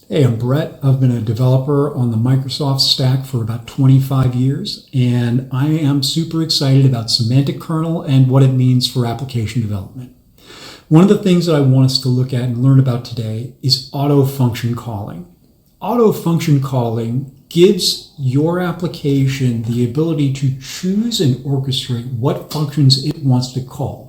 Hey, I'm Brett. I've been a developer on the Microsoft stack for about 25 years, and I am super excited about Semantic Kernel and what it means for application development. One of the things that I want us to look at and learn about today is auto function calling. Auto function calling gives your application the ability to choose and orchestrate what functions it wants to call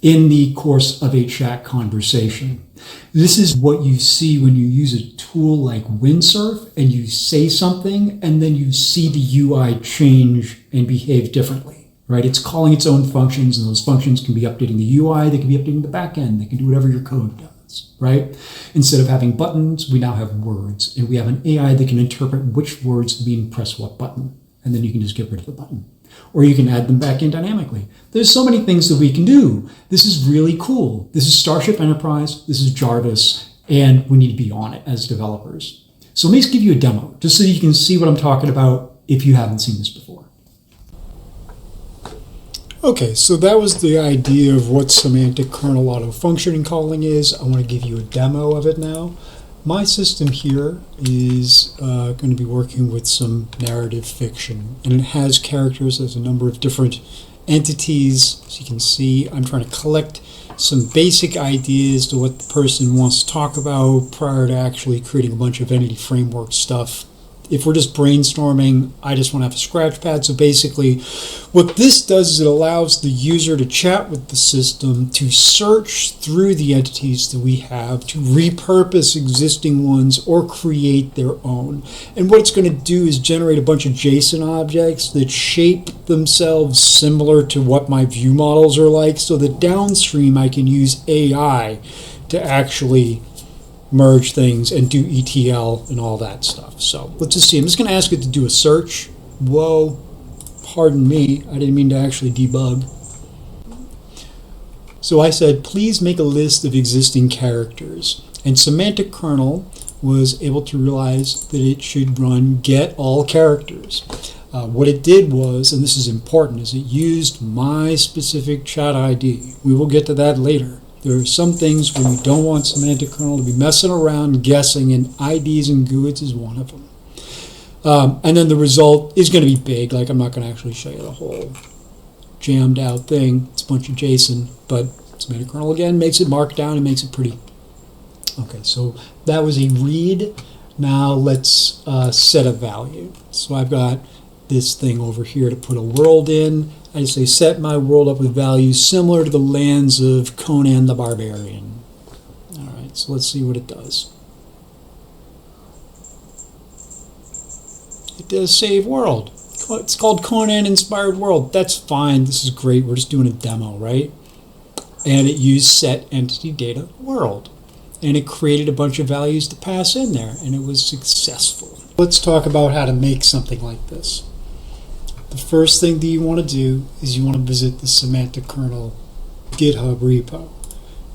in the course of a chat conversation. This is what you see when you use a tool like Windsurf and you say something and then you see the UI change and behave differently, right? It's calling its own functions, and those functions can be updating the UI, they can be updating the backend, they can do whatever your code does, right? Instead of having buttons, we now have words, and we have an AI that can interpret which words mean press what button, and then you can just get rid of the button. Or you can add them back in dynamically. There's so many things that we can do. This is really cool. This is Starship Enterprise, this is Jarvis, and we need to be on it as developers. So let me just give you a demo, just so you can see what I'm talking about if you haven't seen this before. Okay, so that was the idea of what semantic kernel auto function calling is. I want to give you a demo of it now. My system here is going to be working with some narrative fiction, and it has characters. There's a number of different entities. As you can see, I'm trying to collect some basic ideas to what the person wants to talk about prior to actually creating a bunch of entity framework stuff. If we're just brainstorming, I just want to have a scratch pad. So basically, what this does is it allows the user to chat with the system, to search through the entities that we have, to repurpose existing ones or create their own. And what it's going to do is generate a bunch of JSON objects that shape themselves similar to what my view models are like, so that downstream I can use AI to actually merge things and do ETL and all that stuff. So let's just see. I'm just going to ask it to do a search. Whoa, pardon me. I didn't mean to actually debug. So I said, please make a list of existing characters. And Semantic Kernel was able to realize that it should run get all characters. What it did was, and this is important, is it used my specific chat ID. We will get to that later. There are some things where you don't want semantic kernel to be messing around guessing, and IDs and GUIDs is one of them. And then the result is going to be big. Like, I'm not going to actually show you the whole jammed out thing. It's a bunch of JSON, but semantic kernel again makes it markdown and makes it pretty. Okay, so that was a read. Now let's set a value. So I've got this thing over here to put a world in. I just say set my world up with values similar to the lands of Conan the Barbarian. All right, so let's see what it does. It does save world. It's called Conan Inspired World. That's fine. This is great. We're just doing a demo, right? And it used set entity data world. And it created a bunch of values to pass in there, and it was successful. Let's talk about how to make something like this. The first thing that you want to do is you want to visit the Semantic Kernel Github Repo.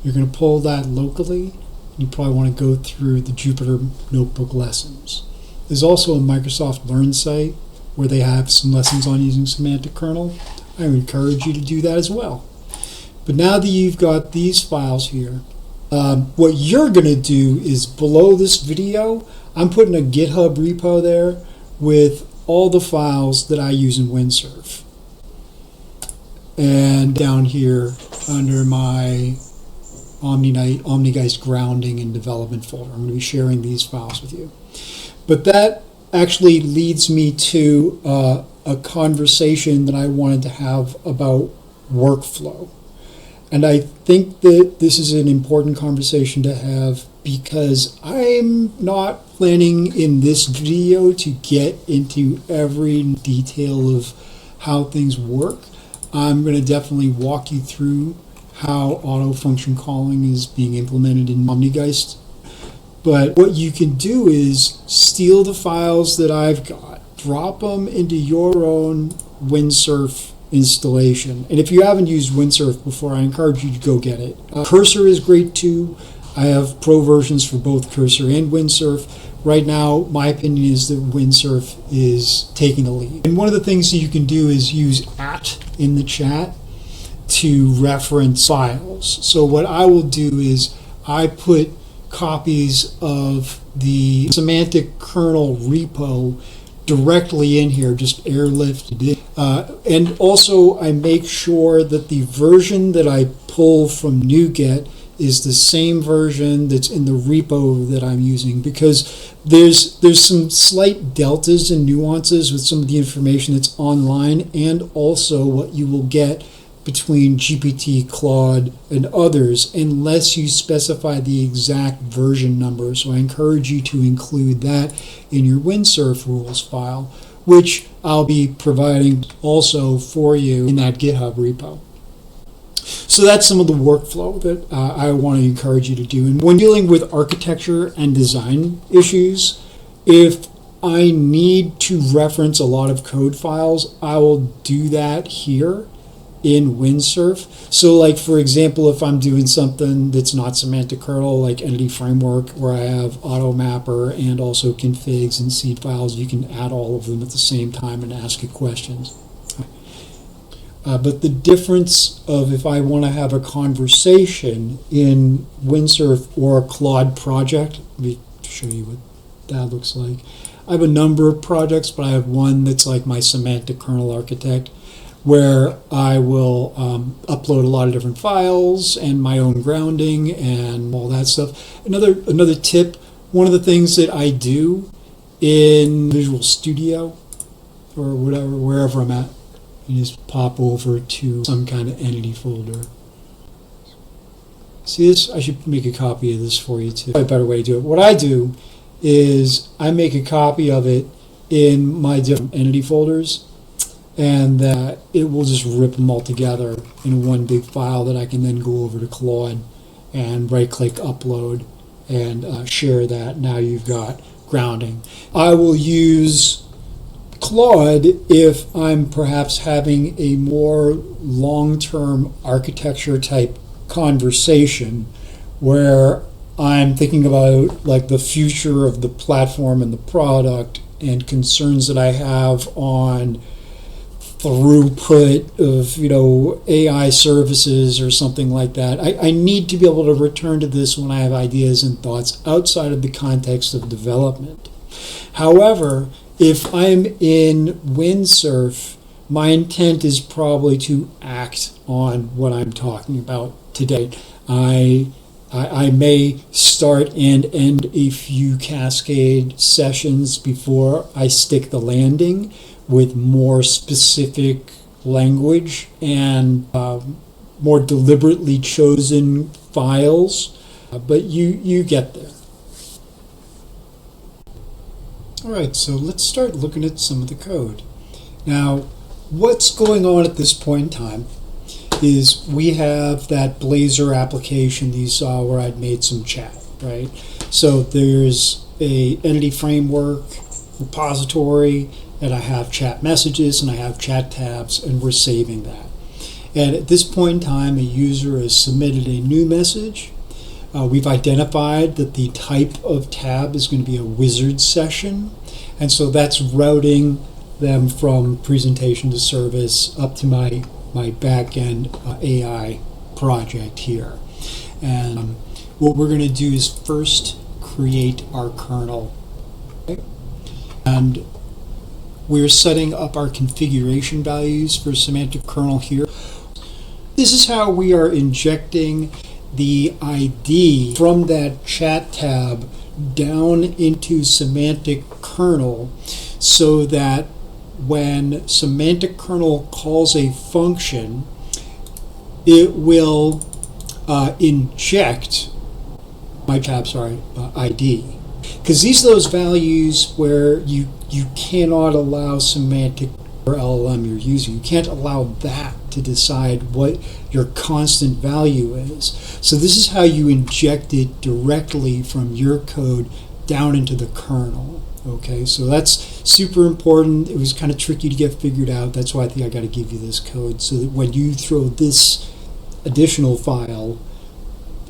You're going to pull that locally. You probably want to go through the Jupyter Notebook lessons. There's also a Microsoft Learn site where they have some lessons on using Semantic Kernel. I would encourage you to do that as well. But now that you've got these files here, what you're going to do is below this video, I'm putting a GitHub repo there with all the files that I use in Windsurf. And down here under my Omnigeist grounding and development folder, I'm going to be sharing these files with you. But that actually leads me to a conversation that I wanted to have about workflow. And I think that this is an important conversation to have because I'm not planning in this video to get into every detail of how things work. I'm going to definitely walk you through how auto function calling is being implemented in Omnigeist. But what you can do is steal the files that I've got, drop them into your own Windsurf installation. And if you haven't used Windsurf before, I encourage you to go get it. Cursor is great too. I have pro versions for both Cursor and Windsurf. Right now, my opinion is that Windsurf is taking the lead. And one of the things that you can do is use @ in the chat to reference files. So what I will do is I put copies of the Semantic Kernel repo directly in here, just airlifted it. And also I make sure that the version that I pull from NuGet is the same version that's in the repo that I'm using, because there's some slight deltas and nuances with some of the information that's online and also what you will get between GPT, Claude, and others, unless you specify the exact version number. So I encourage you to include that in your Windsurf rules file, which I'll be providing also for you in that GitHub repo. So that's some of the workflow that I want to encourage you to do. And when dealing with architecture and design issues, if I need to reference a lot of code files, I will do that here in Windsurf. So like, for example, if I'm doing something that's not Semantic Kernel, like Entity Framework, where I have AutoMapper and also configs and seed files, you can add all of them at the same time and ask it questions. But the difference of if I want to have a conversation in Windsurf or a Claude project, let me show you what that looks like. I have a number of projects, but I have one that's like my Semantic Kernel architect, where I will upload a lot of different files and my own grounding and all that stuff. Another tip, one of the things that I do in Visual Studio or whatever, wherever I'm at, you just pop over to some kind of entity folder. See this? I should make a copy of this for you too. A better way to do it. What I do is I make a copy of it in my different entity folders, and it will just rip them all together in one big file that I can then go over to Claude and right-click upload and share that. Now you've got grounding. I will use Claude if I'm perhaps having a more long-term architecture type conversation where I'm thinking about like the future of the platform and the product and concerns that I have on throughput of AI services or something like that. I need to be able to return to this when I have ideas and thoughts outside of the context of development. However, if I'm in Windsurf, my intent is probably to act on what I'm talking about today. I may start and end a few Cascade sessions before I stick the landing with more specific language and more deliberately chosen files, but you get there. All right, so let's start looking at some of the code. Now, what's going on at this point in time is we have that Blazor application that you saw where I'd made some chat, right? So there's a entity framework repository, and I have chat messages, and I have chat tabs, and we're saving that. And at this point in time, a user has submitted a new message. We've identified that the type of tab is going to be a wizard session, and so that's routing them from presentation to service up to my backend AI project here. And what we're going to do is first create our kernel. Okay? And we're setting up our configuration values for Semantic Kernel here. This is how we are injecting the ID from that chat tab down into Semantic Kernel so that when Semantic Kernel calls a function, it will inject my tab, ID. Because these are those values where you cannot allow semantic or LLM you're using. You can't allow that to decide what your constant value is. So this is how you inject it directly from your code down into the kernel. Okay, so that's super important. It was kind of tricky to get figured out. That's why I think I got to give you this code so that when you throw this additional file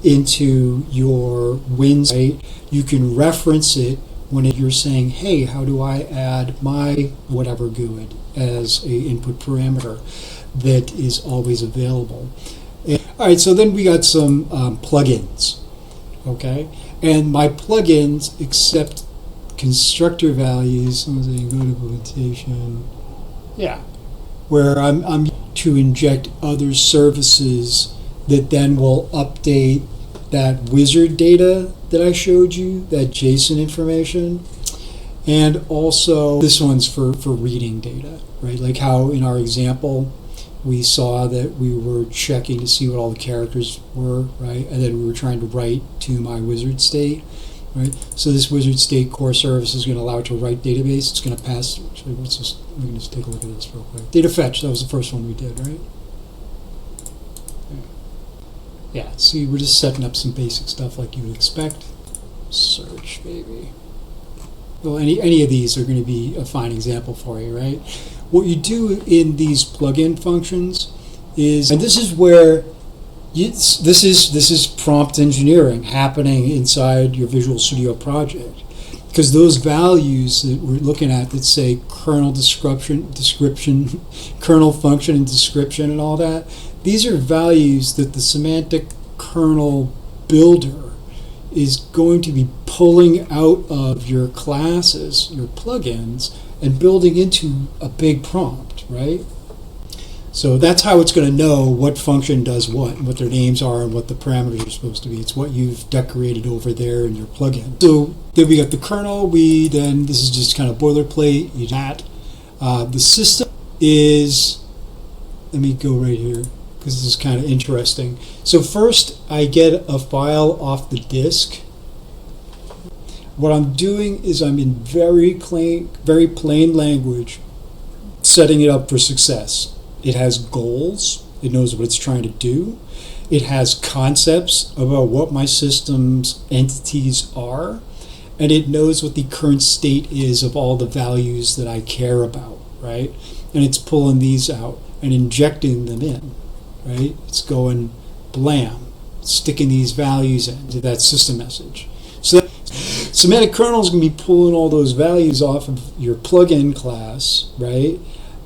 into your Windsurf, you can reference it when you're saying, hey, how do I add my whatever GUID as a input parameter that is always available. All right, so then we got some plugins, okay? And my plugins accept constructor values. So I'm saying go to implementation. Yeah, where I'm to inject other services that then will update that wizard data that I showed you, that JSON information. And also this one's for reading data, right? Like how in our example, we saw that we were checking to see what all the characters were, right? And then we were trying to write to my wizard state, right? So this wizard state core service is going to allow it to write database. It's going to pass, actually, we can just take a look at this real quick. Data fetch, that was the first one we did, right? Yeah, see, we're just setting up some basic stuff like you would expect. Search, baby. Well, any of these are going to be a fine example for you, right? What you do in these plugin functions is, and this is where this is prompt engineering happening inside your Visual Studio project, because those values that we're looking at that say kernel description, kernel function and description and all that, these are values that the semantic kernel builder is going to be pulling out of your classes, your plugins, and building into a big prompt, right? So that's how it's going to know what function does what, and what their names are, and what the parameters are supposed to be. It's what you've decorated over there in your plugin. So then we got the kernel. This is just kind of boilerplate. You that. The system is, let me go right here, because this is kind of interesting. So first, I get a file off the disk. What I'm doing is I'm in very plain language setting it up for success. It has goals. It knows what it's trying to do. It has concepts about what my system's entities are. And it knows what the current state is of all the values that I care about, right? And it's pulling these out and injecting them in, right? It's going blam, sticking these values into that system message. So that semantic kernel is going to be pulling all those values off of your plugin class, right?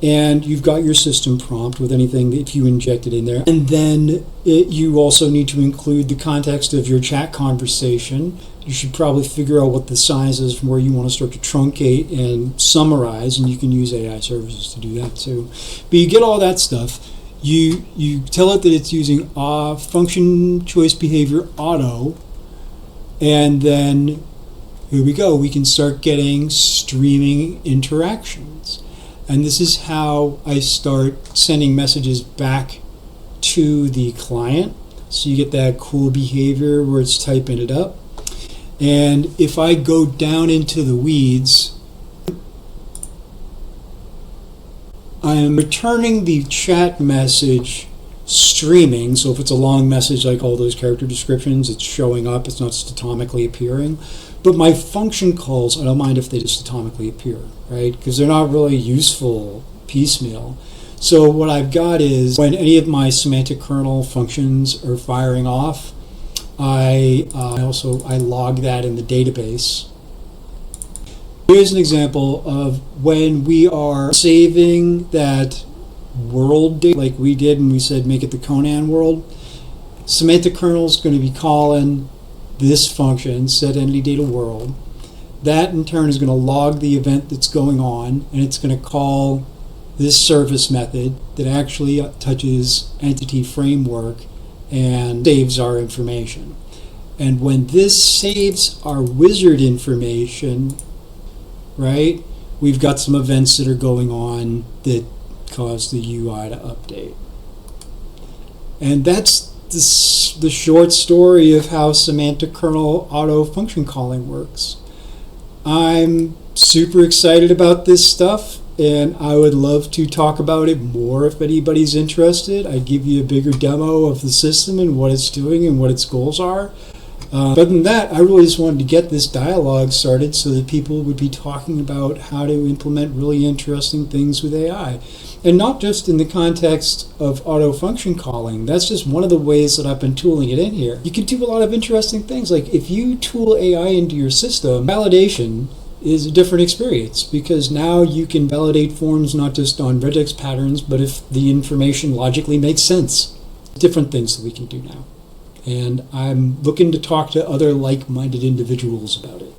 And you've got your system prompt with anything that you injected in there. And then you also need to include the context of your chat conversation. You should probably figure out what the size is from where you want to start to truncate and summarize, and you can use AI services to do that too. But you get all that stuff. You tell it that it's using function choice behavior auto, and then here we go. We can start getting streaming interactions. And this is how I start sending messages back to the client. So you get that cool behavior where it's typing it up. And if I go down into the weeds, I am returning the chat message streaming. So if it's a long message like all those character descriptions, it's showing up. It's not just atomically appearing. But my function calls, I don't mind if they just atomically appear, right? Because they're not really useful piecemeal. So what I've got is when any of my semantic kernel functions are firing off, I log that in the database. Here's an example of when we are saving that world data, like we did when we said make it the Conan world. Semantic kernel is going to be calling this function, set entity data world. That in turn is going to log the event that's going on, and it's going to call this service method that actually touches entity framework and saves our information. And when this saves our wizard information, right, we've got some events that are going on that cause the UI to update. And that's the short story of how semantic kernel auto function calling works. I'm super excited about this stuff, and I would love to talk about it more if anybody's interested. I'd give you a bigger demo of the system and what it's doing and what its goals are. Other than that, I really just wanted to get this dialogue started so that people would be talking about how to implement really interesting things with AI. And not just in the context of auto function calling. That's just one of the ways that I've been tooling it in here. You can do a lot of interesting things. Like if you tool AI into your system, validation is a different experience, because now you can validate forms not just on regex patterns, but if the information logically makes sense. Different things that we can do now. and I'm looking to talk to other like-minded individuals about it.